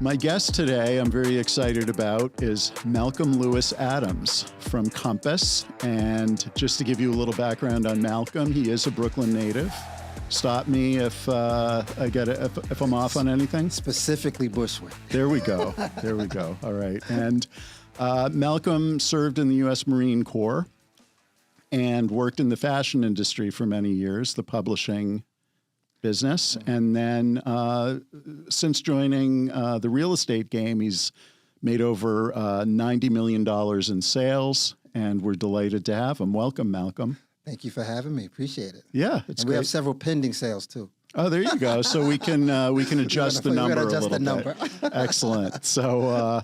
My guest today, I'm very excited about, is Malcolm Lewis Adams from Compass. And just to give you a little background on Malcolm, he is a Brooklyn native. Stop me if if I'm off on anything. Specifically Bushwick. There we go. There we go. All right. And Malcolm served in the U.S. Marine Corps and worked in the fashion industry for many years, the publishing business. And then since joining the real estate game, he's made over $90 million in sales, and we're delighted to have him. Welcome, Malcolm. Thank you for having me. Appreciate it. Yeah, it's and great. We have several pending sales too. Oh, there you go. So we can adjust the number a little bit. Excellent. So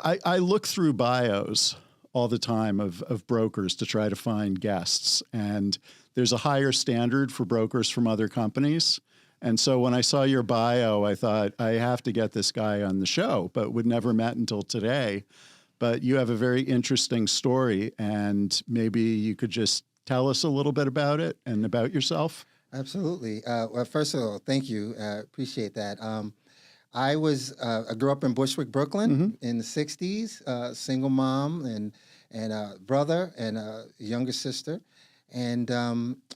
I look through bios all the time of brokers to try to find guests, and there's a higher standard for brokers from other companies. And so when I saw your bio, I thought, I have to get this guy on the show, but we'd never met until today. But you have a very interesting story, and maybe you could just tell us a little bit about it and about yourself. Absolutely. Well, first of all, thank you. Appreciate that. I grew up in Bushwick, Brooklyn in the 60s, single mom and a brother and a younger sister. And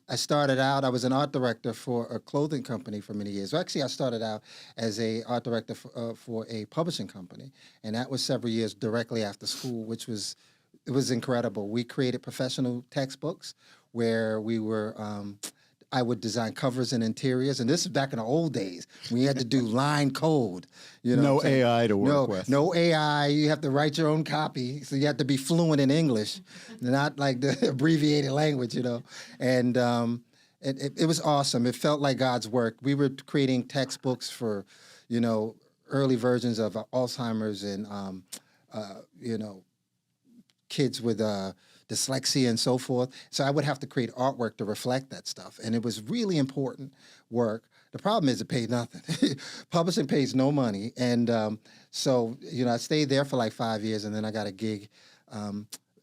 I started out, I was an art director for a clothing company for many years. Well, actually, I started out as an art director for a publishing company. And that was several years directly after school, it was incredible. We created professional textbooks where we were, I would design covers and interiors. And this is back in the old days. We had to do line code. You know, no AI to work with. No AI. You have to write your own copy. So you have to be fluent in English, not like the abbreviated language, you know. And it was awesome. It felt like God's work. We were creating textbooks for, you know, early versions of Alzheimer's and, you know, kids with dyslexia and so forth. So I would have to create artwork to reflect that stuff. And it was really important work. The problem is it paid nothing. Publishing pays no money. And so, you know, I stayed there for like 5 years, and then I got a gig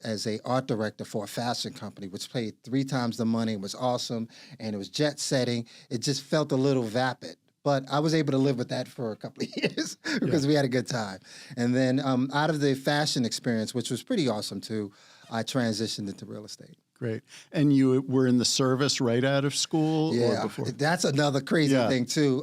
as a art director for a fashion company, which paid 3 times the money. It was awesome. And it was jet setting. It just felt a little vapid. But I was able to live with that for a couple of years because we had a good time. And then out of the fashion experience, which was pretty awesome too, I transitioned into real estate. Great. And you were in the service right out of school? Yeah, or before? That's another crazy thing too.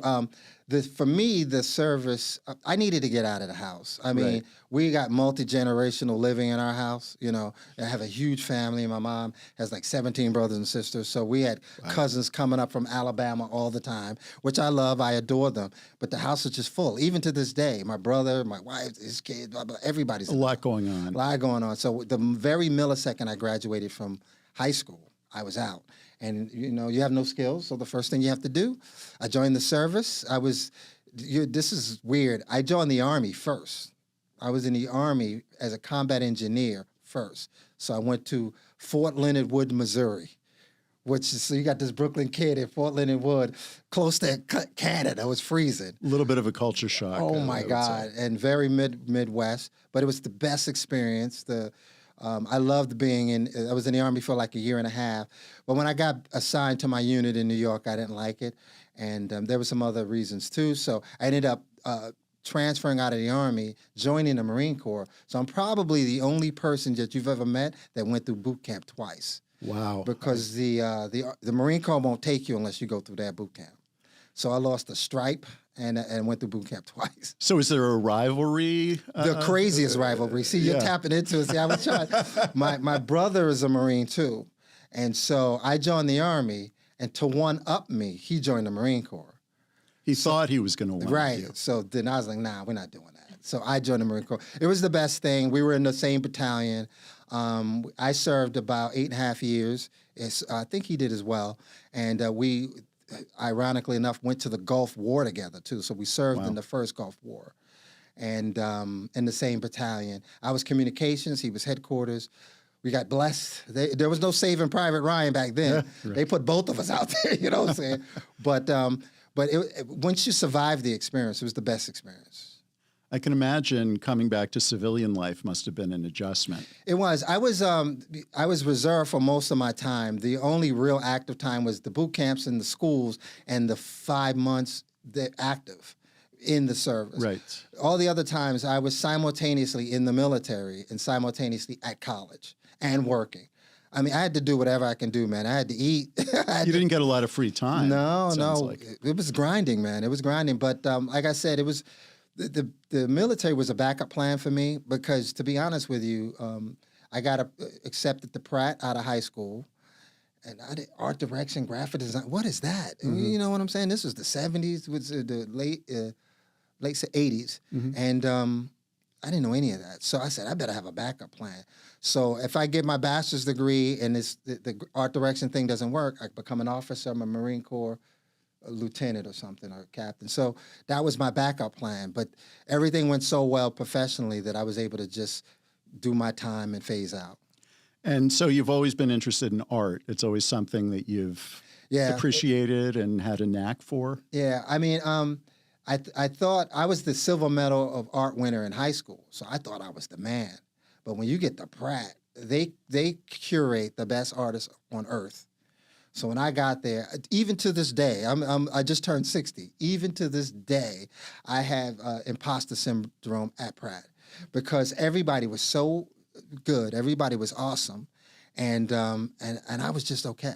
For me, the service, I needed to get out of the house. I mean, we got multi-generational living in our house. You know, I have a huge family. My mom has like 17 brothers and sisters. So we had cousins coming up from Alabama all the time, which I love. I adore them. But the house is just full. Even to this day, my brother, my wife, his kids, blah, blah, everybody's a lot going on. A lot going on. So the very millisecond I graduated from high school, I was out. And, you know, you have no skills, so the first thing you have to do, I joined the service. This is weird. I joined the Army first. I was in the Army as a combat engineer first. So I went to Fort Leonard Wood, Missouri, so you got this Brooklyn kid at Fort Leonard Wood, close to Canada. It was freezing. A little bit of a culture shock. Oh, my God, and very Midwest. But it was the best experience. I loved I was in the Army for like a year and a half. But when I got assigned to my unit in New York, I didn't like it. And there were some other reasons too. So I ended up transferring out of the Army, joining the Marine Corps. So I'm probably the only person that you've ever met that went through boot camp twice. Wow. Because the Marine Corps won't take you unless you go through that boot camp. So I lost a stripe and went through boot camp twice. So is there a rivalry? The craziest rivalry. See, you're tapping into it. See, I was trying. My brother is a Marine too. And so I joined the Army, and to one-up me, he joined the Marine Corps. He thought he was going to win. Right. You. So then I was like, nah, we're not doing that. So I joined the Marine Corps. It was the best thing. We were in the same battalion. I served about 8.5 years. I think he did as well. And we, ironically enough, went to the Gulf War together, too. So we served in the first Gulf War. And in the same battalion. I was communications. He was headquarters. We got blessed. There was no Saving Private Ryan back then. Right. They put both of us out there, you know what I'm saying? But once you survive the experience, it was the best experience. I can imagine coming back to civilian life must have been an adjustment. It was. I was reserved for most of my time. The only real active time was the boot camps and the schools and the 5 months active. in the service. Right. All the other times I was simultaneously in the military and simultaneously at college and working. I mean, I had to do whatever I can do, man. I had to eat. You didn't get a lot of free time. No, sounds no. like. It was grinding, man. It was grinding. But like I said, it was the military was a backup plan for me because, to be honest with you, I got accepted to Pratt out of high school. And I did art direction, graphic design. What is that? You know what I'm saying? This was the 70s, was the late 80s. And I didn't know any of that. So I said, I better have a backup plan. So if I get my bachelor's degree and the art direction thing doesn't work, I become an officer, I'm a Marine Corps, a lieutenant or something, or a captain. So that was my backup plan. But everything went so well professionally that I was able to just do my time and phase out. And so you've always been interested in art. It's always something that you've appreciated and had a knack for. Yeah, I mean, I thought I was the silver medal of art winner in high school, so I thought I was the man. But when you get to Pratt, they curate the best artists on earth. So when I got there, even to this day, I just turned 60. Even to this day, I have imposter syndrome at Pratt because everybody was so good, everybody was awesome, and I was just okay.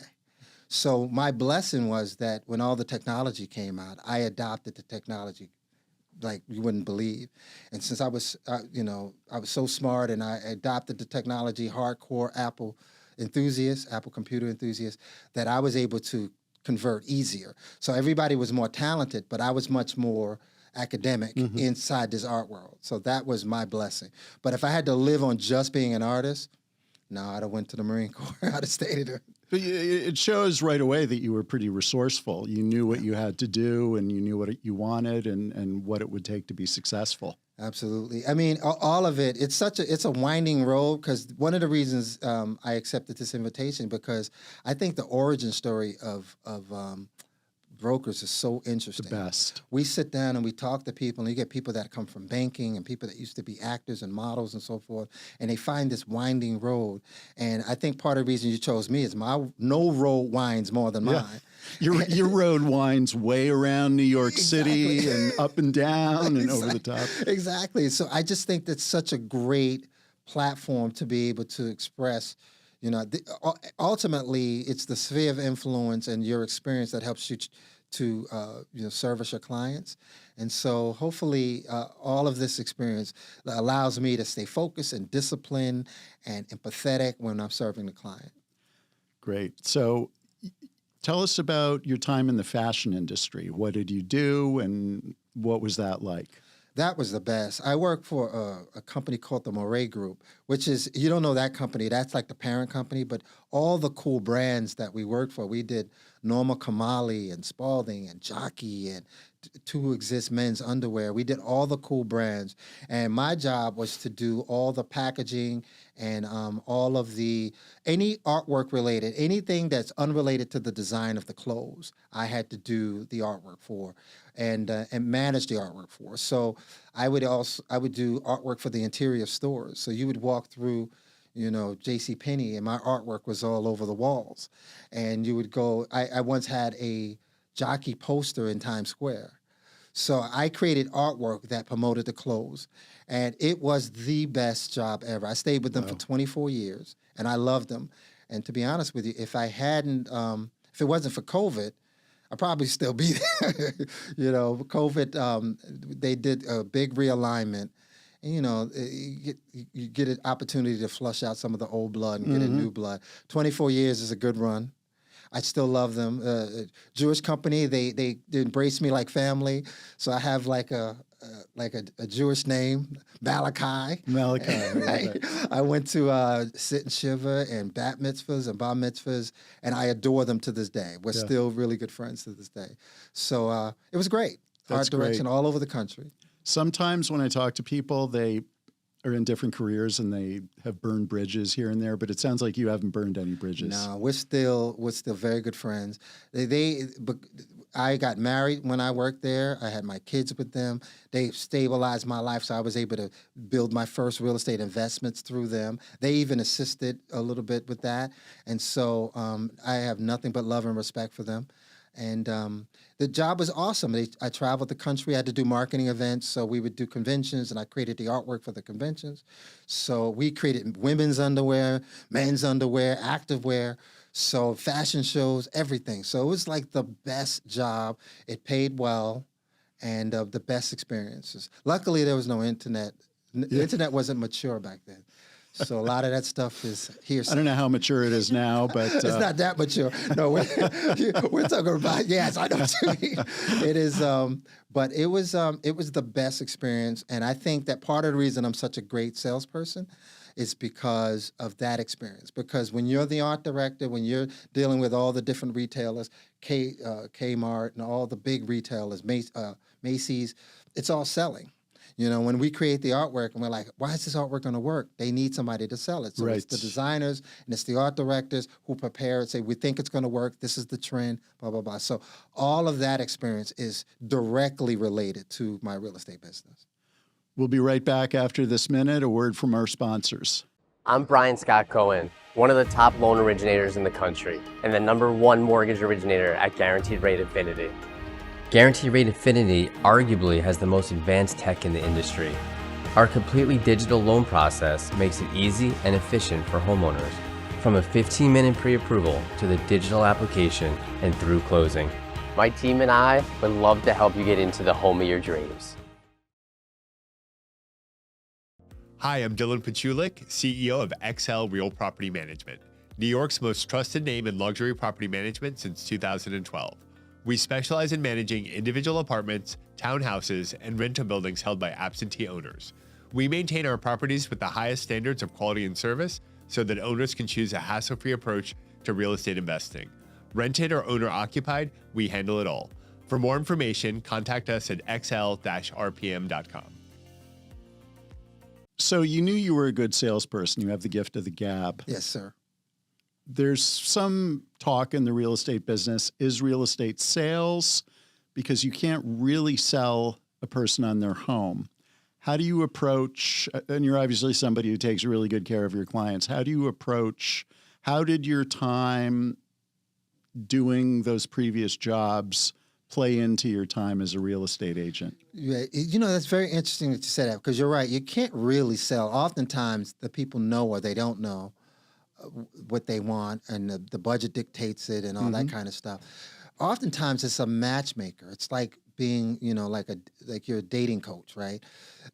So my blessing was that when all the technology came out, I adopted the technology like you wouldn't believe. And since I was, I was so smart and I adopted the technology, hardcore Apple computer enthusiast, that I was able to convert easier. So everybody was more talented, but I was much more academic inside this art world. So that was my blessing. But if I had to live on just being an artist, no, I'd have went to the Marine Corps. I'd have stayed there. But it shows right away that you were pretty resourceful. You knew what you had to do and you knew what you wanted and what it would take to be successful. Absolutely. I mean, all of it, it's a winding road because one of the reasons I accepted this invitation because I think the origin story of brokers is so interesting. The best. We sit down and we talk to people, and you get people that come from banking and people that used to be actors and models and so forth, and they find this winding road. And I think part of the reason you chose me is no road winds more than mine. Your road winds way around New York City and up and down and over the top. Exactly. So I just think that's such a great platform to be able to express. Ultimately, it's the sphere of influence and your experience that helps you to service your clients. And so hopefully all of this experience allows me to stay focused and disciplined and empathetic when I'm serving the client. Great. So tell us about your time in the fashion industry. What did you do and what was that like? That was the best. I worked for a company called the Moray Group, which is, you don't know that company, that's like the parent company, but all the cool brands that we worked for, we did Norma Kamali and Spalding and Jockey and To Exist men's underwear. We did all the cool brands. And my job was to do all the packaging and all of any artwork related, anything that's unrelated to the design of the clothes, I had to do the artwork for and manage the artwork for. So I would do artwork for the interior stores. So you would walk through JCPenney, and my artwork was all over the walls. And you would go, I once had a Jockey poster in Times Square. So I created artwork that promoted the clothes. And it was the best job ever. I stayed with them for 24 years, and I loved them. And to be honest with you, if it wasn't for COVID, I'd probably still be there. COVID, they did a big realignment. And, you get an opportunity to flush out some of the old blood and get a new blood. 24 years is a good run. I still love them. Jewish company, they embrace me like family. So I have like a Jewish name, Malachi. Malachi. I went to Sit and Shiva and bat mitzvahs and bar mitzvahs, and I adore them to this day. We're still really good friends to this day. So it was great. Art direction all over the country. Sometimes when I talk to people, they are in different careers and they have burned bridges here and there, but it sounds like you haven't burned any bridges. No, we're still very good friends. I got married when I worked there. I had my kids with them. They stabilized my life, so I was able to build my first real estate investments through them. They even assisted a little bit with that. And so I have nothing but love and respect for them. And the job was awesome. I traveled the country. I had to do marketing events. So we would do conventions, and I created the artwork for the conventions. So we created women's underwear, men's underwear, activewear, so fashion shows, everything. So it was like the best job. It paid well, and the best experiences. Luckily, there was no internet. The internet wasn't mature back then. So a lot of that stuff is hearsay. I don't know how mature it is now, but It's not that mature. No, we're talking about, yes, I know what you mean. It is, but it was the best experience. And I think that part of the reason I'm such a great salesperson is because of that experience. Because when you're the art director, when you're dealing with all the different retailers, Kmart and all the big retailers, Macy's, it's all selling. You know, when we create the artwork and we're like, why is this artwork going to work? They need somebody to sell it. So Right. it's the designers and it's the art directors who prepare and say, we think it's going to work. This is the trend, blah, blah, blah. So all of that experience is directly related to my real estate business. we'll be right back after this minute. A word from our sponsors. I'm Brian Scott Cohen, one of the top loan originators in the country and the #1 mortgage originator at Guaranteed Rate Infinity. Guaranteed Rate Infinity arguably has the most advanced tech in the industry. Our completely digital loan process makes it easy and efficient for homeowners, from a 15-minute pre-approval to the digital application and through closing. My team and I would love to help you get into the home of your dreams. Hi, I'm Dylan Pachulik, CEO of XL Real Property Management, New York's most trusted name in luxury property management since 2012. We specialize in managing individual apartments, townhouses, and rental buildings held by absentee owners. We maintain our properties with the highest standards of quality and service so that owners can choose a hassle-free approach to real estate investing. Rented or owner-occupied, we handle it all. For more information, contact us at xl-rpm.com. So you knew you were a good salesperson. You have the gift of the gab. Yes, sir. There's some talk in the real estate business. Is real estate sales? Because you can't really sell a person on their home. How do you approach, and you're obviously somebody who takes really good care of your clients. How did your time doing those previous jobs play into your time as a real estate agent? Yeah, you know, that's very interesting that you said that, because you're right. You can't really sell. Oftentimes, the people know or they don't know what they want, and the budget dictates it and all that kind of stuff. Oftentimes, it's a matchmaker. It's like being, you know, like you're a dating coach, right?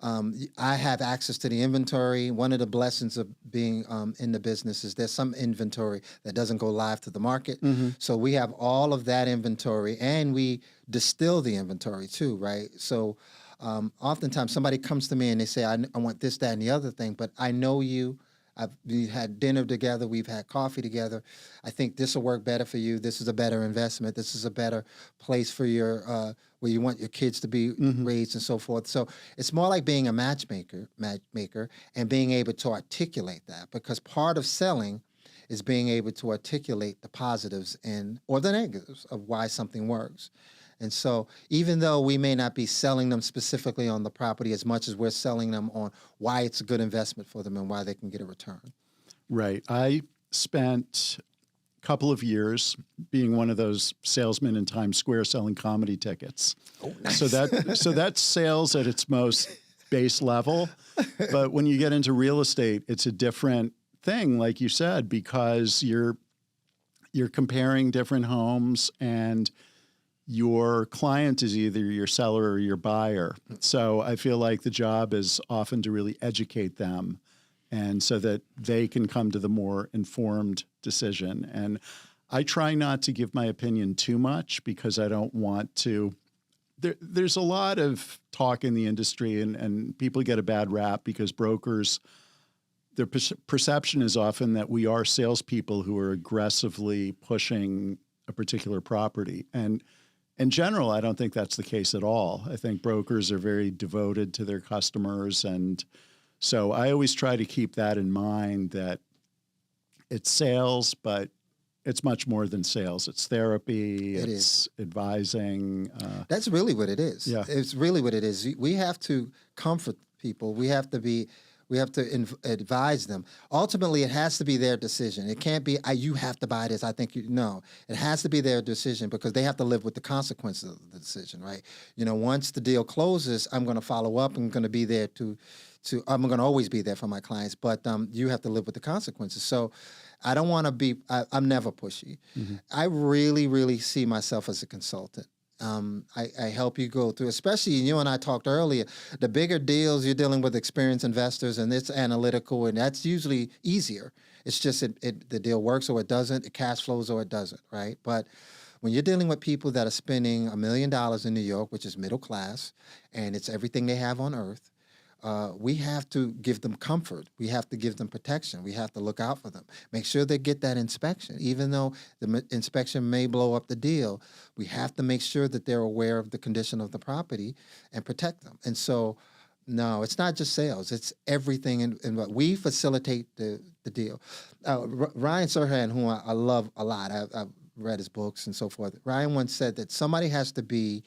I have access to the inventory. One of the blessings of being in the business is there's some inventory that doesn't go live to the market. So we have all of that inventory, and we distill the inventory too, right? So oftentimes somebody comes to me and they say, I want this, that, and the other thing, but I know you. We've had dinner together. We've had coffee together. I think this will work better for you. This is a better investment. This is a better place for your where you want your kids to be raised and so forth. So it's more like being a matchmaker, and being able to articulate that, because part of selling is being able to articulate the positives or the negatives of why something works. And so even though we may not be selling them specifically on the property as much as we're selling them on why it's a good investment for them and why they can get a return. Right. I spent a couple of years being one of those salesmen in Times Square selling comedy tickets. Oh, nice. So that's sales at its most base level. But when you get into real estate, it's a different thing, like you said, because you're comparing different homes, and your client is either your seller or your buyer. So I feel like the job is often to really educate them, and so that they can come to the more informed decision. And I try not to give my opinion too much, because I don't want to. There's a lot of talk in the industry, and people get a bad rap because brokers, their perception is often that we are salespeople who are aggressively pushing a particular property. And in general, I don't think that's the case at all. I think brokers are very devoted to their customers. And so I always try to keep that in mind, that it's sales, but it's much more than sales. It's therapy. It's advising. That's really what it is. Yeah. It's really what it is. We have to comfort people. We have to be We have to advise them. Ultimately, it has to be their decision. It can't be, you have to buy this. I think no. It has to be their decision because they have to live with the consequences of the decision, right? Once the deal closes, I'm going to follow up. I'm going to be there I'm going to always be there for my clients, but you have to live with the consequences. So I don't want to be, I'm never pushy. Mm-hmm. I really, really see myself as a consultant. I help you go through, especially you and I talked earlier, the bigger deals you're dealing with experienced investors and it's analytical and that's usually easier. It's just the deal works or it doesn't, it cash flows or it doesn't, right? But when you're dealing with people that are spending $1 million in New York, which is middle class, and it's everything they have on earth, we have to give them comfort. We have to give them protection. We have to look out for them. Make sure they get that inspection. Even though the inspection may blow up the deal, we have to make sure that they're aware of the condition of the property and protect them. And so, no, it's not just sales. It's everything in what we facilitate the deal. Ryan Serhant, who I love a lot, I've read his books and so forth. Ryan once said that somebody has to be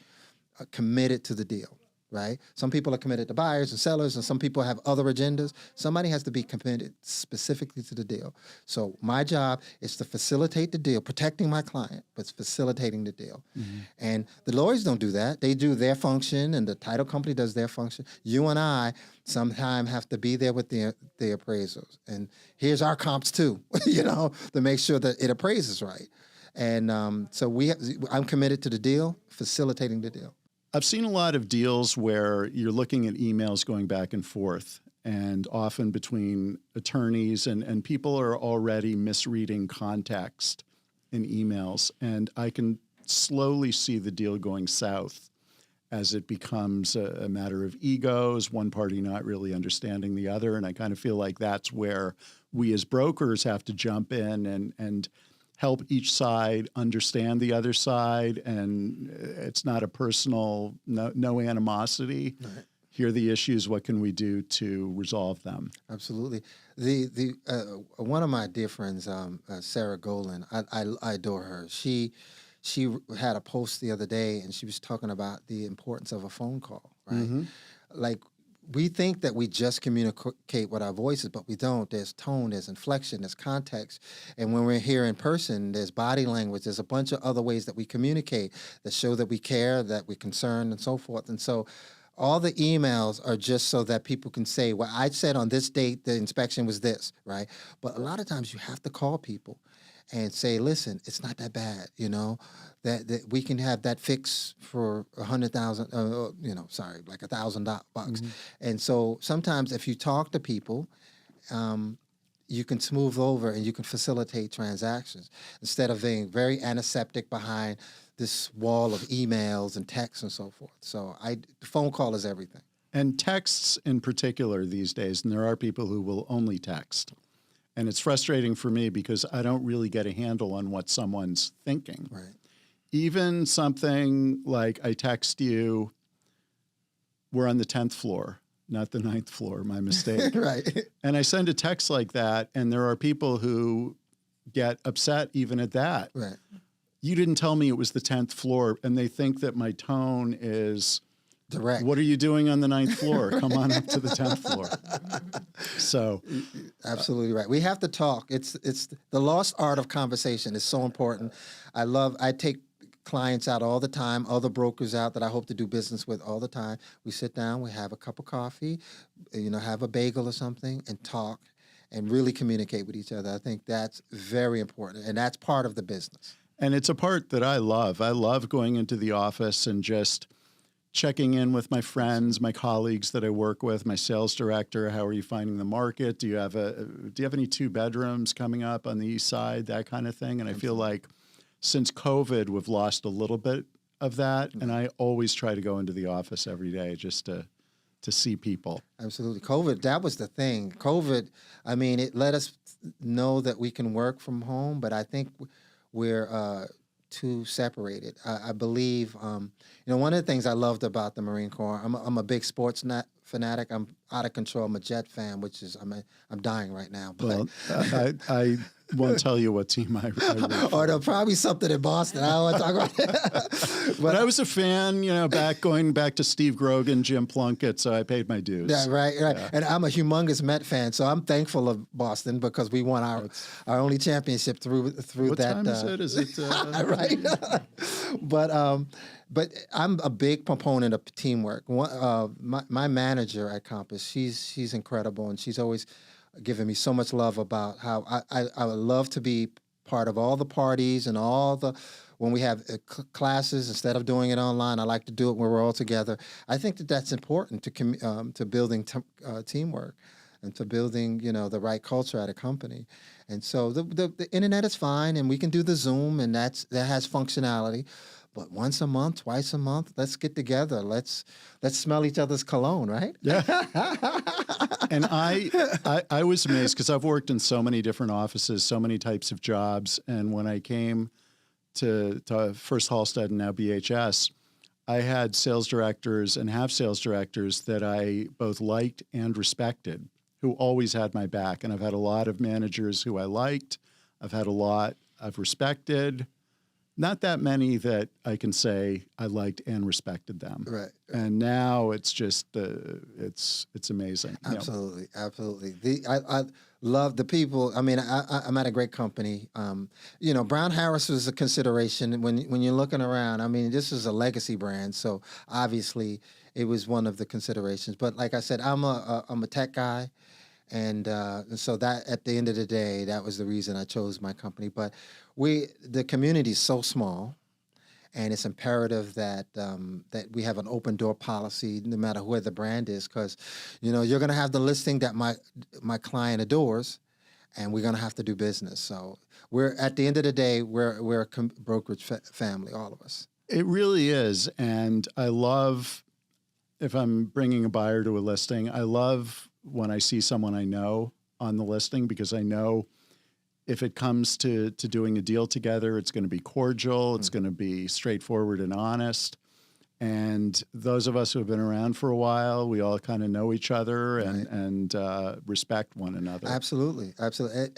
committed to the deal. Right? Some people are committed to buyers and sellers, and some people have other agendas. Somebody has to be committed specifically to the deal. So my job is to facilitate the deal, protecting my client, but facilitating the deal. Mm-hmm. And the lawyers don't do that. They do their function, and the title company does their function. You and I sometimes have to be there with the appraisals. And here's our comps too, to make sure that it appraises right. And I'm committed to the deal, facilitating the deal. I've seen a lot of deals where you're looking at emails going back and forth, and often between attorneys, and people are already misreading context in emails. And I can slowly see the deal going south as it becomes a matter of egos, one party not really understanding the other. And I kind of feel like that's where we as brokers have to jump in and help each side understand the other side, and it's not a personal, no animosity. Right. Here are the issues. What can we do to resolve them? Absolutely. The one of my dear friends, Sarah Golan, I adore her. She had a post the other day, and she was talking about the importance of a phone call. Right, mm-hmm. Like, we think that we just communicate with our voices, but we don't. There's tone, there's inflection, there's context. And when we're here in person, there's body language. There's a bunch of other ways that we communicate that show that we care, that we're concerned, and so forth. And so all the emails are just so that people can say, well, I said on this date the inspection was this, right? But a lot of times you have to call people and say, listen, it's not that bad, that we can have that fix for $100,000, like $1,000 bucks. Mm-hmm. And so sometimes if you talk to people, you can smooth over and you can facilitate transactions instead of being very antiseptic behind this wall of emails and texts and so forth. So the phone call is everything. And texts in particular these days, and there are people who will only text. And it's frustrating for me because I don't really get a handle on what someone's thinking. Right. Even something like I text you, we're on the 10th floor, not the 9th floor, my mistake. Right. And I send a text like that, and there are people who get upset even at that. Right. You didn't tell me it was the 10th floor, and they think that my tone is direct. What are you doing on the 9th floor? Come on up to the 10th floor. So, absolutely right. We have to talk. It's the lost art of conversation is so important. I take clients out all the time, other brokers out that I hope to do business with all the time. We sit down, we have a cup of coffee, have a bagel or something, and talk and really communicate with each other. I think that's very important, and that's part of the business. And it's a part that I love. I love going into the office and just checking in with my friends, my colleagues that I work with, my sales director. How are you finding the market? Do you have any 2 bedrooms coming up on the east side? That kind of thing. And I feel like since COVID, we've lost a little bit of that. And I always try to go into the office every day just to see people. Absolutely. COVID, that was the thing. COVID, it let us know that we can work from home, but I think we're too separated. I believe, one of the things I loved about the Marine Corps, I'm a big sports fanatic. I'm out of control. I'm a Jet fan, which is, I'm dying right now. But well, I won't tell you what team I root for. Or there'll probably something in Boston. I don't want to talk about it. But I was a fan, going back to Steve Grogan, Jim Plunkett, so I paid my dues. Yeah, right. Yeah. And I'm a humongous Met fan, so I'm thankful of Boston because we won our only championship through what that. What time is it? Is it right? But I'm a big proponent of teamwork. My manager at Compass, she's incredible, and she's always given me so much love about how I would love to be part of all the parties and when we have classes. Instead of doing it online, I like to do it when we're all together. I think that's important to building teamwork and to building the right culture at a company. And so the internet is fine, and we can do the Zoom, and that has functionality. But once a month, twice a month, let's get together. Let's smell each other's cologne, right? Yeah. And I was amazed because I've worked in so many different offices, so many types of jobs. And when I came to first Halstead and now BHS, I had sales directors and have sales directors that I both liked and respected, who always had my back. And I've had a lot of managers who I liked. I've had a lot I've respected. Not that many that I can say I liked and respected them. Right. And now it's just it's amazing. Absolutely, absolutely. I love the people. I mean, I'm at a great company. Brown Harris was a consideration when you're looking around. I mean, this is a legacy brand, so obviously it was one of the considerations. But like I said, I'm a tech guy. And so that at the end of the day, that was the reason I chose my company. But the community is so small, and it's imperative that we have an open door policy, no matter where the brand is, because you're going to have the listing that my client adores, and we're going to have to do business. So we're at the end of the day, we're a brokerage family, all of us. It really is, and I love if I'm bringing a buyer to a listing. I love when I see someone I know on the listing, because I know if it comes to doing a deal together, it's going to be cordial, it's going to be straightforward and honest. And those of us who have been around for a while, we all kind of know each other and respect one another. Absolutely, absolutely.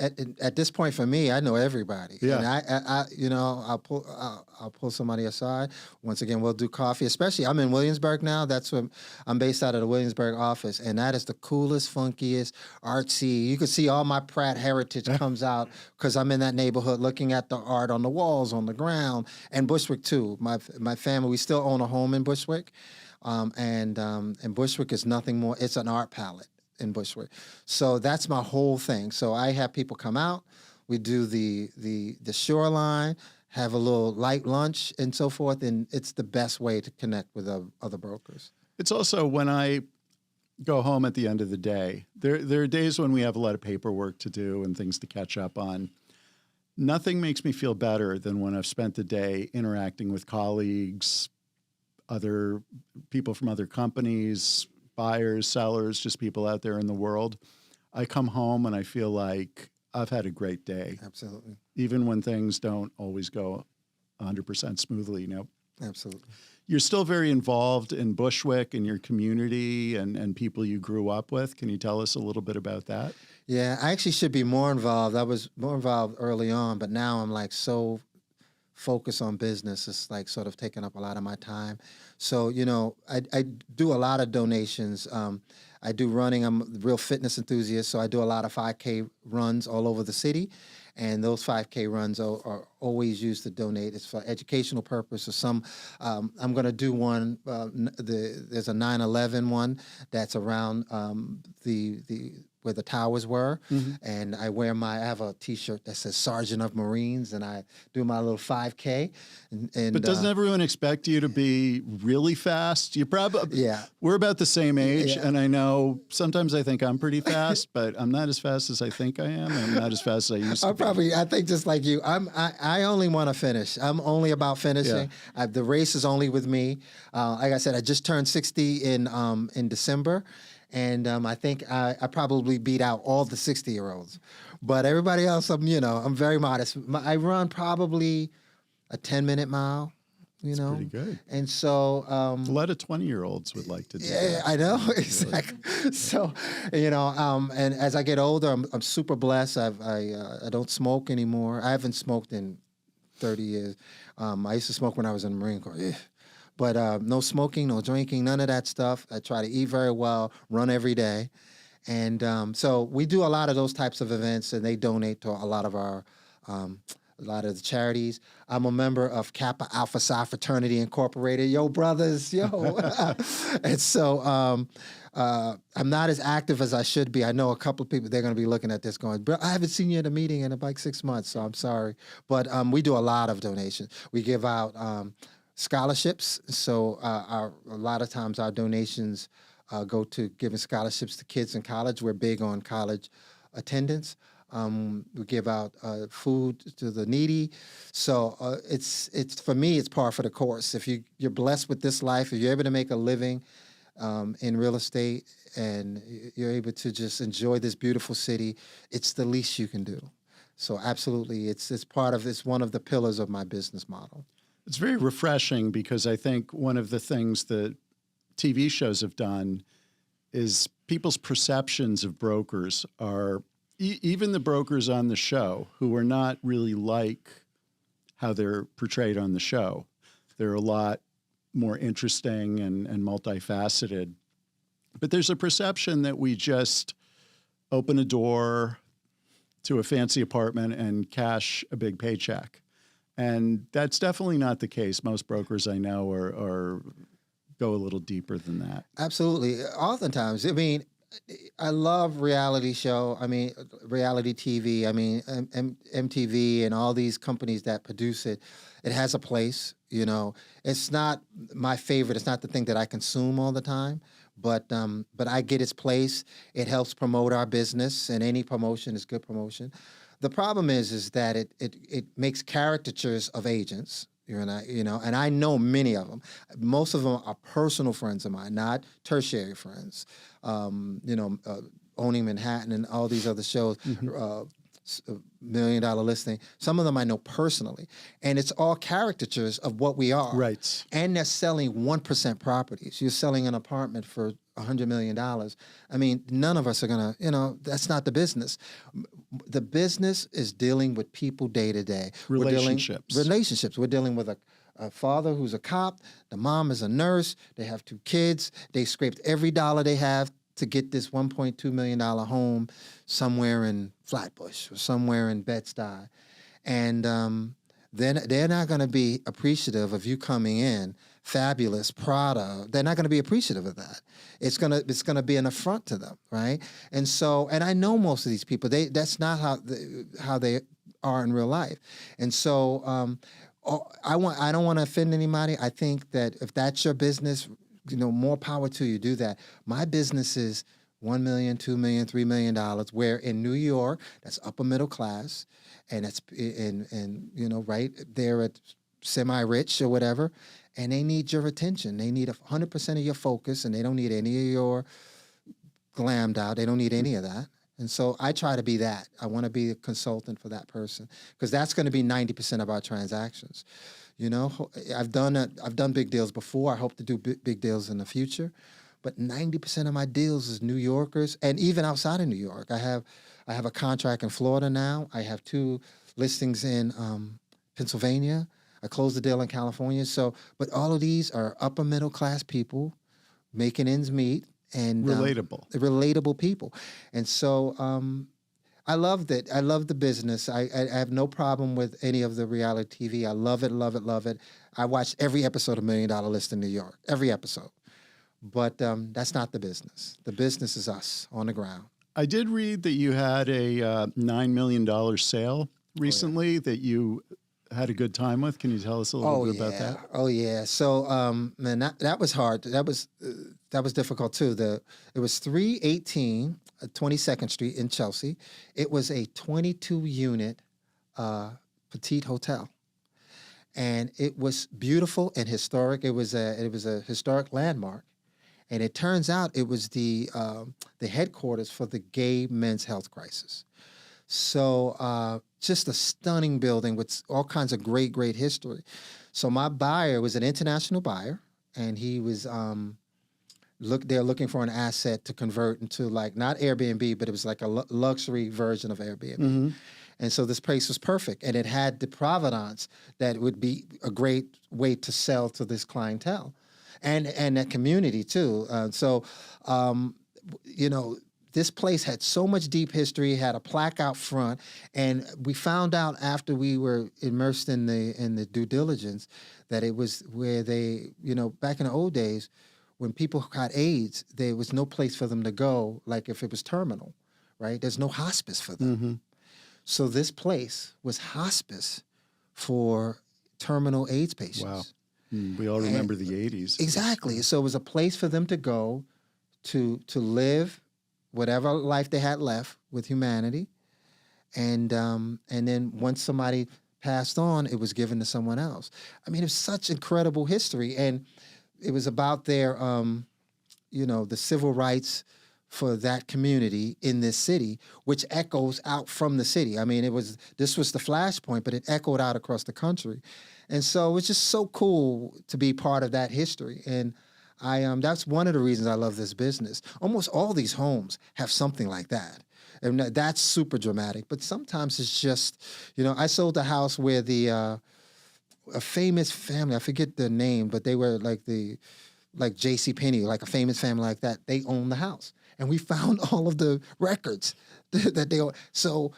At this point, for me, I know everybody. Yeah. And I'll pull somebody aside. Once again, we'll do coffee. Especially, I'm in Williamsburg now. That's where I'm based out of the Williamsburg office, and that is the coolest, funkiest, artsy. You can see all my Pratt heritage comes out because I'm in that neighborhood, looking at the art on the walls, on the ground, and Bushwick too. My family, we still own a home in Bushwick, and Bushwick is nothing more. It's an art palette in Bushwick. So that's my whole thing. So I have people come out. We do the shoreline, have a little light lunch and so forth, and it's the best way to connect with other brokers. It's also when I go home at the end of the day, there are days when we have a lot of paperwork to do and things to catch up on. Nothing makes me feel better than when I've spent the day interacting with colleagues, other people from other companies, buyers, sellers, just people out there in the world. I come home and I feel like I've had a great day. Absolutely. Even when things don't always go 100% smoothly, Absolutely. You're still very involved in Bushwick and your community and people you grew up with. Can you tell us a little bit about that? Yeah, I actually should be more involved. I was more involved early on, but now I'm like so focused on business. It's like sort of taking up a lot of my time. So, I do a lot of donations. I do running. I'm a real fitness enthusiast, so I do a lot of 5K runs all over the city. And those 5K runs are always used to donate. It's for educational purpose or some. I'm going to do one. There's a 9/11 one that's around the where the towers were, and I have a T-shirt that says Sergeant of Marines, and I do my little 5K. And but doesn't everyone expect you to be really fast? You probably Yeah. We're about the same age, Yeah. and I know sometimes I think I'm pretty fast, but I'm not as fast as I think I am. I'm not as fast as I used to. I think just like you, I only want to finish. I'm only about finishing. The race is only with me. Like I said, I just turned 60 in December. And I think I probably beat out all the 60-year-olds. But everybody else, I'm very modest. I run probably a 10-minute mile. you know. Pretty good. And so A lot of 20-year-olds would like to do yeah, that. I know exactly. So, you know, and as I get older, I'm super blessed. I don't smoke anymore. I haven't smoked in 30 years. I used to smoke when I was in the Marine Corps. Yeah. But no smoking, no drinking, none of that stuff. I try to eat very well, run every day. And so we do a lot of those types of events, and they donate to a lot of our, a lot of the charities. I'm a member of Kappa Alpha Psi Fraternity Incorporated. Yo, brothers, yo. And so I'm not as active as I should be. I know a couple of people, they're going to be looking at this going, bro, I haven't seen you at a meeting in about 6 months, so I'm sorry. But we do a lot of donations. We give out scholarships. So a lot of times our donations go to giving scholarships to kids in college. We're big on college attendance. We give out food to the needy. So it's for me, it's par for the course. If you're blessed with this life, if you're able to make a living in real estate and you're able to just enjoy this beautiful city, it's the least you can do. So absolutely, it's one of the pillars of my business model. It's very refreshing because I think one of the things that TV shows have done is people's perceptions of brokers are, even the brokers on the show who are not really like how they're portrayed on the show. They're a lot more interesting and multifaceted. But there's a perception that we just open a door to a fancy apartment and cash a big paycheck. And that's definitely not the case. Most brokers I know are go a little deeper than that. Absolutely. Oftentimes, I mean, I love reality show. I mean, reality TV. I mean, MTV and all these companies that produce it. It has a place. You know, it's not my favorite. It's not the thing that I consume all the time. But I get its place. It helps promote our business, and any promotion is good promotion. The problem is that it makes caricatures of agents. And I know many of them. Most of them are personal friends of mine, not tertiary friends. Owning Manhattan and all these other shows, $1 Million Listing. Some of them I know personally. And it's all caricatures of what we are. Right. And they're selling 1% properties. You're selling an apartment for $100 million. I mean, none of us are going to, that's not the business. The business is dealing with people day to day. Relationships. We're dealing with a father who's a cop. The mom is a nurse. They have 2 kids. They scraped every dollar they have to get this $1.2 million home somewhere in Flatbush or somewhere in Bed-Stuy. And then they're not going to be appreciative of you coming in, fabulous, Prada. They're not going to be appreciative of that. It's gonna be an affront to them, right? And so, and I know most of these people. That's not how they are in real life. And so, I don't want to offend anybody. I think that if that's your business, more power to you. Do that. My business is $1 million, $2 million, $3 million. Where in New York, that's upper middle class, and it's right there at semi-rich or whatever. And they need your attention. They need 100% of your focus, and they don't need any of your glammed out. They don't need any of that. And so I try to be that. I want to be a consultant for that person because that's going to be 90% of our transactions. I've done big deals before. I hope to do big deals in the future. But 90% of my deals is New Yorkers, and even outside of New York. I have a contract in Florida now. I have 2 listings in Pennsylvania. I closed the deal in California. So, but all of these are upper middle class people making ends meet and relatable people. And so I loved it. I love the business. I have no problem with any of the reality TV. I love it, love it, love it. I watched every episode of $1 Million List in New York, every episode. But that's not the business. The business is us on the ground. I did read that you had a $9 million sale recently that you had a good time with. Can you tell us a little bit about that? Oh yeah. So man, that was hard. That was difficult too. It was 318 22nd Street in Chelsea. It was a 22-unit petite hotel, and it was beautiful and historic. It was a historic landmark, and it turns out it was the headquarters for the gay men's health crisis. So just a stunning building with all kinds of great history. So my buyer was an international buyer, and he was they're looking for an asset to convert into like not Airbnb, but it was like a luxury version of Airbnb. And so this place was perfect, and it had the provenance that would be a great way to sell to this clientele, and that community too. You know, this place had so much deep history, had a plaque out front, and we found out after we were immersed in the due diligence that it was where they, you know, back in the old days, when people got AIDS, there was no place for them to go, like if it was terminal, right? There's no hospice for them. So this place was hospice for terminal AIDS patients. Wow. We all remember the 80s. Exactly. So it was a place for them to go to live whatever life they had left with humanity. And then once somebody passed on, it was given to someone else. I mean, it's such incredible history. And it was about their, you know, the civil rights for that community in this city, which echoes out from the city. I mean, this was the flashpoint, but it echoed out across the country. And so it was just so cool to be part of that history. And that's one of the reasons I love this business. Almost all these homes have something like that. And that's super dramatic. But sometimes it's just, you know, I sold a house where a famous family, I forget the name, but they were like J.C. Penney, like a famous family like that. They owned the house. And we found all of the records that they own. So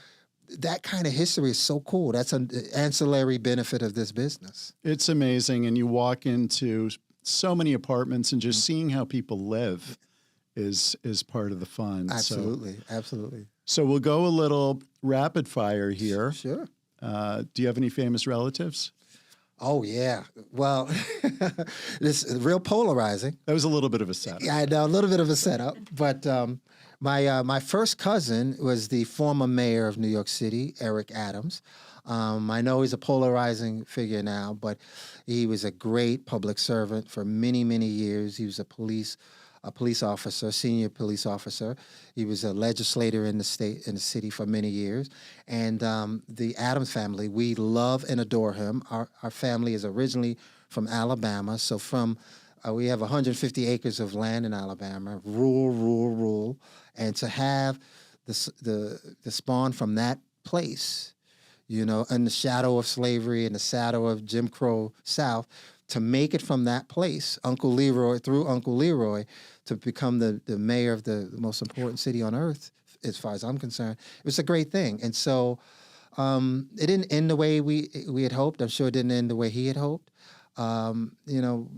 that kind of history is so cool. That's an ancillary benefit of this business. It's amazing. And you walk into so many apartments and just seeing how people live is part of the fun. Absolutely. Absolutely. So we'll go a little rapid fire here. Sure. Do you have any famous relatives? Oh, yeah. Well, this is real polarizing. That was a little bit of a setup. Yeah, I know, a little bit of a setup. But my first cousin was the former mayor of New York City, Eric Adams. I know he's a polarizing figure now, but he was a great public servant for many, many years. He was a police officer, senior police officer. He was a legislator in the city for many years. And the Adams family, we love and adore him. Our family is originally from Alabama. So we have 150 acres of land in Alabama, rural. And to have the spawn from that place, you know, in the shadow of slavery and the shadow of Jim Crow South, to make it from that place, Uncle Leroy, to become the mayor of the most important city on earth, as far as I'm concerned, it was a great thing. And so it didn't end the way we had hoped. I'm sure it didn't end the way he had hoped. You know,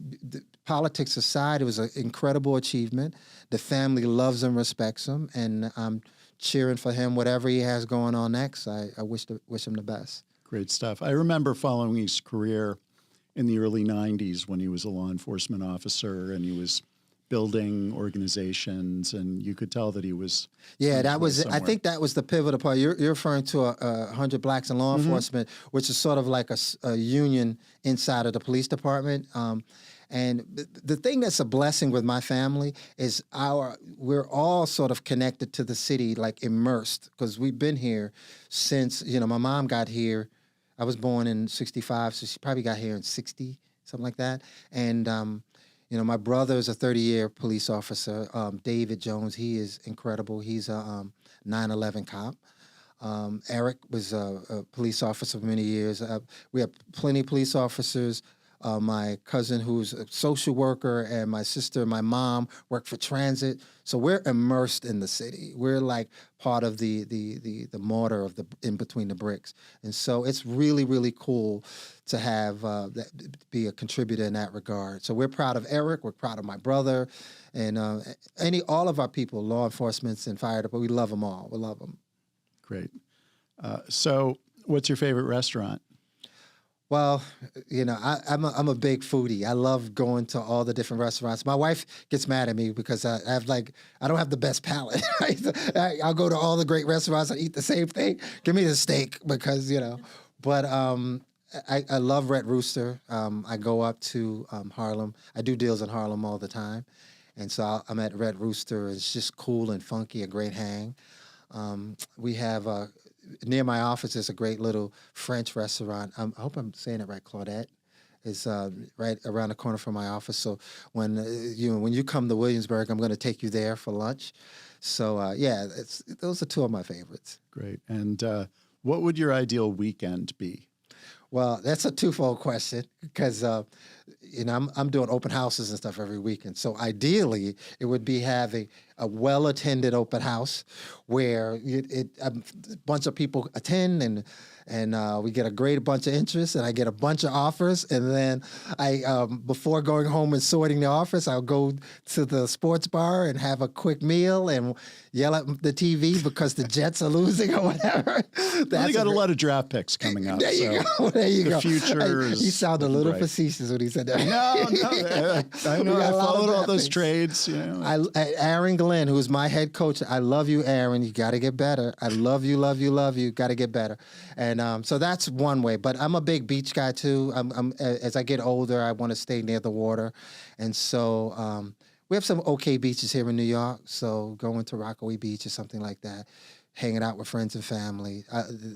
politics aside, it was an incredible achievement. The family loves and respects him, and I'm cheering for him, whatever he has going on next. I wish him the best. Great stuff. I remember following his career in the early 90s when he was a law enforcement officer and he was building organizations, and you could tell that he was. Yeah, that was. I think that was the pivotal part. You're referring to 100 Blacks in Law Enforcement, which is sort of like a union inside of the police department. And the thing that's a blessing with my family is we're all sort of connected to the city, like immersed, because we've been here since, you know, my mom got here. I was born in 65, so she probably got here in 60, something like that. And, you know, my brother is a 30-year police officer, David Jones. He is incredible. He's a 9/11 cop. Eric was a police officer for many years. We have plenty of police officers. My cousin, who's a social worker, and my sister and my mom work for transit. So we're immersed in the city. We're like part of the mortar of in between the bricks. And so it's really, really cool to have be a contributor in that regard. So we're proud of Eric. We're proud of my brother, and all of our people, law enforcement and fire department. We love them all. We love them. Great. So what's your favorite restaurant? Well, you know, I'm a big foodie. I love going to all the different restaurants. My wife gets mad at me because I don't have the best palate. Right? I'll go to all the great restaurants. I eat the same thing. Give me the steak because, you know. But I love Red Rooster. I go up to Harlem. I do deals in Harlem all the time. And so I'm at Red Rooster. It's just cool and funky, a great hang. We have near my office is a great little French restaurant. I hope I'm saying it right, Claudette. is right around the corner from my office. So when you come to Williamsburg, I'm going to take you there for lunch. So yeah, those are two of my favorites. Great. And what would your ideal weekend be? Well, that's a twofold question because I'm doing open houses and stuff every weekend. So ideally, it would be having a well-attended open house where a bunch of people attend and we get a great bunch of interest, and I get a bunch of offers, and then I before going home and sorting the offers, I'll go to the sports bar and have a quick meal and yell at the TV because the Jets are losing or whatever. They got a lot of draft picks coming up. There you go. There you the go. future is He sounded a little bright. facetious when he said that. No, I know. I followed all those trades. Aaron Glenn, who's my head coach, I love you, Aaron. You got to get better. I love you, love you, love you. Got to get better. And so that's one way. But I'm a big beach guy too. As I get older, I want to stay near the water, and so we have some okay beaches here in New York. So going to Rockaway Beach or something like that, hanging out with friends and family.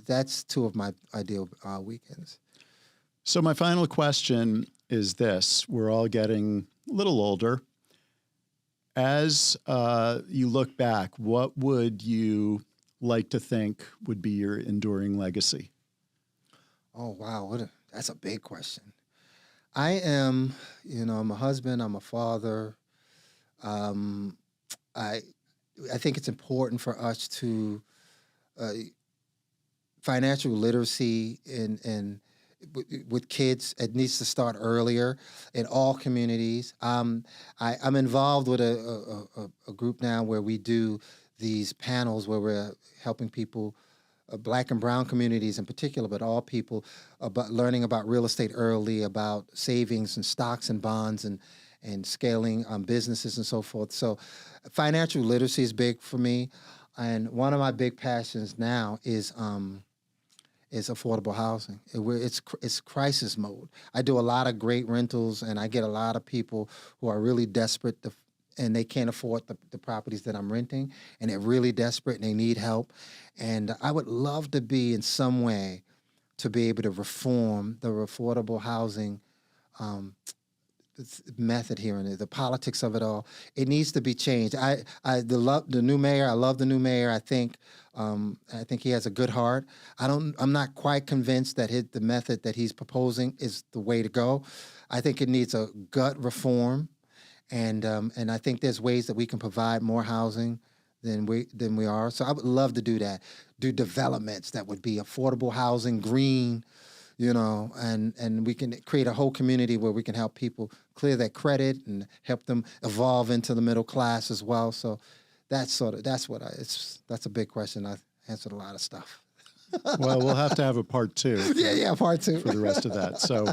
That's two of my ideal weekends. So my final question is this. We're all getting a little older. As you look back, what would you like to think would be your enduring legacy? Oh, wow. That's a big question. I am, I'm a husband, I'm a father. I think it's important for us to financial literacy and with kids, it needs to start earlier in all communities. I'm involved with a group now where we do these panels where we're helping people, Black and brown communities in particular, but all people, about learning about real estate early, about savings and stocks and bonds and scaling businesses and so forth. So financial literacy is big for me. And one of my big passions now is affordable housing. It's crisis mode. I do a lot of great rentals, and I get a lot of people who are really desperate and they can't afford the properties that I'm renting, and they're really desperate and they need help. And I would love to be in some way to be able to reform the affordable housing method here and the politics of it all. It needs to be changed. I love the new mayor. I think he has a good heart. I'm not quite convinced that the method that he's proposing is the way to go. I think it needs a gut reform, and I think there's ways that we can provide more housing than we are. So I would love to do that. Do developments that would be affordable housing, green, and we can create a whole community where we can help people clear their credit and help them evolve into the middle class as well. So that's a big question. I've answered a lot of stuff. Well, we'll have to have a part two. Yeah, part two. For the rest of that. So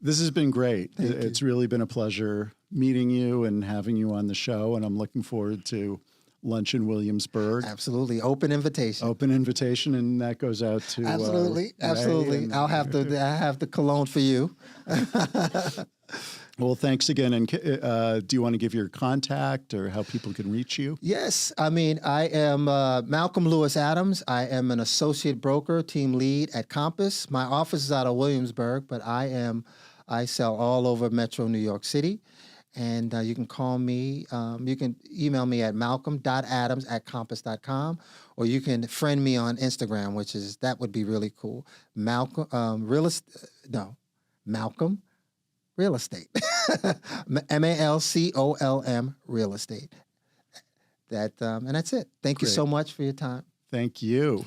this has been great. It's really been a pleasure meeting you and having you on the show, and I'm looking forward to lunch in Williamsburg. Absolutely. Open invitation. And that goes out to absolutely. I'll have the cologne for you. Well, thanks again. And do you want to give your contact or how people can reach you? Yes. I am Malcolm Lewis Adams. I am an associate broker, team lead at Compass. My office is out of Williamsburg, but I sell all over Metro New York City. And you can call me, you can email me at malcolm.adams@compass.com, or you can friend me on Instagram, that would be really cool. Malcolm Real Estate. MALCOLM Real Estate. And that's it. Thank you so much for your time. Thank you.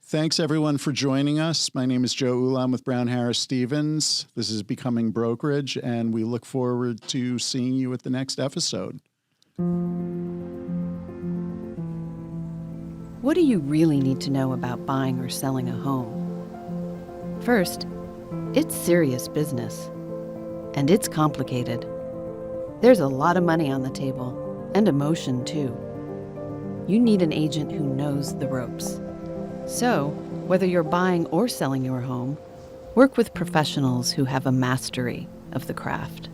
Thanks, everyone, for joining us. My name is Joe Ulam with Brown Harris Stevens. This is Becoming Brokerage, and we look forward to seeing you at the next episode. What do you really need to know about buying or selling a home? First, it's serious business, and it's complicated. There's a lot of money on the table, and emotion, too. You need an agent who knows the ropes. So, whether you're buying or selling your home, work with professionals who have a mastery of the craft.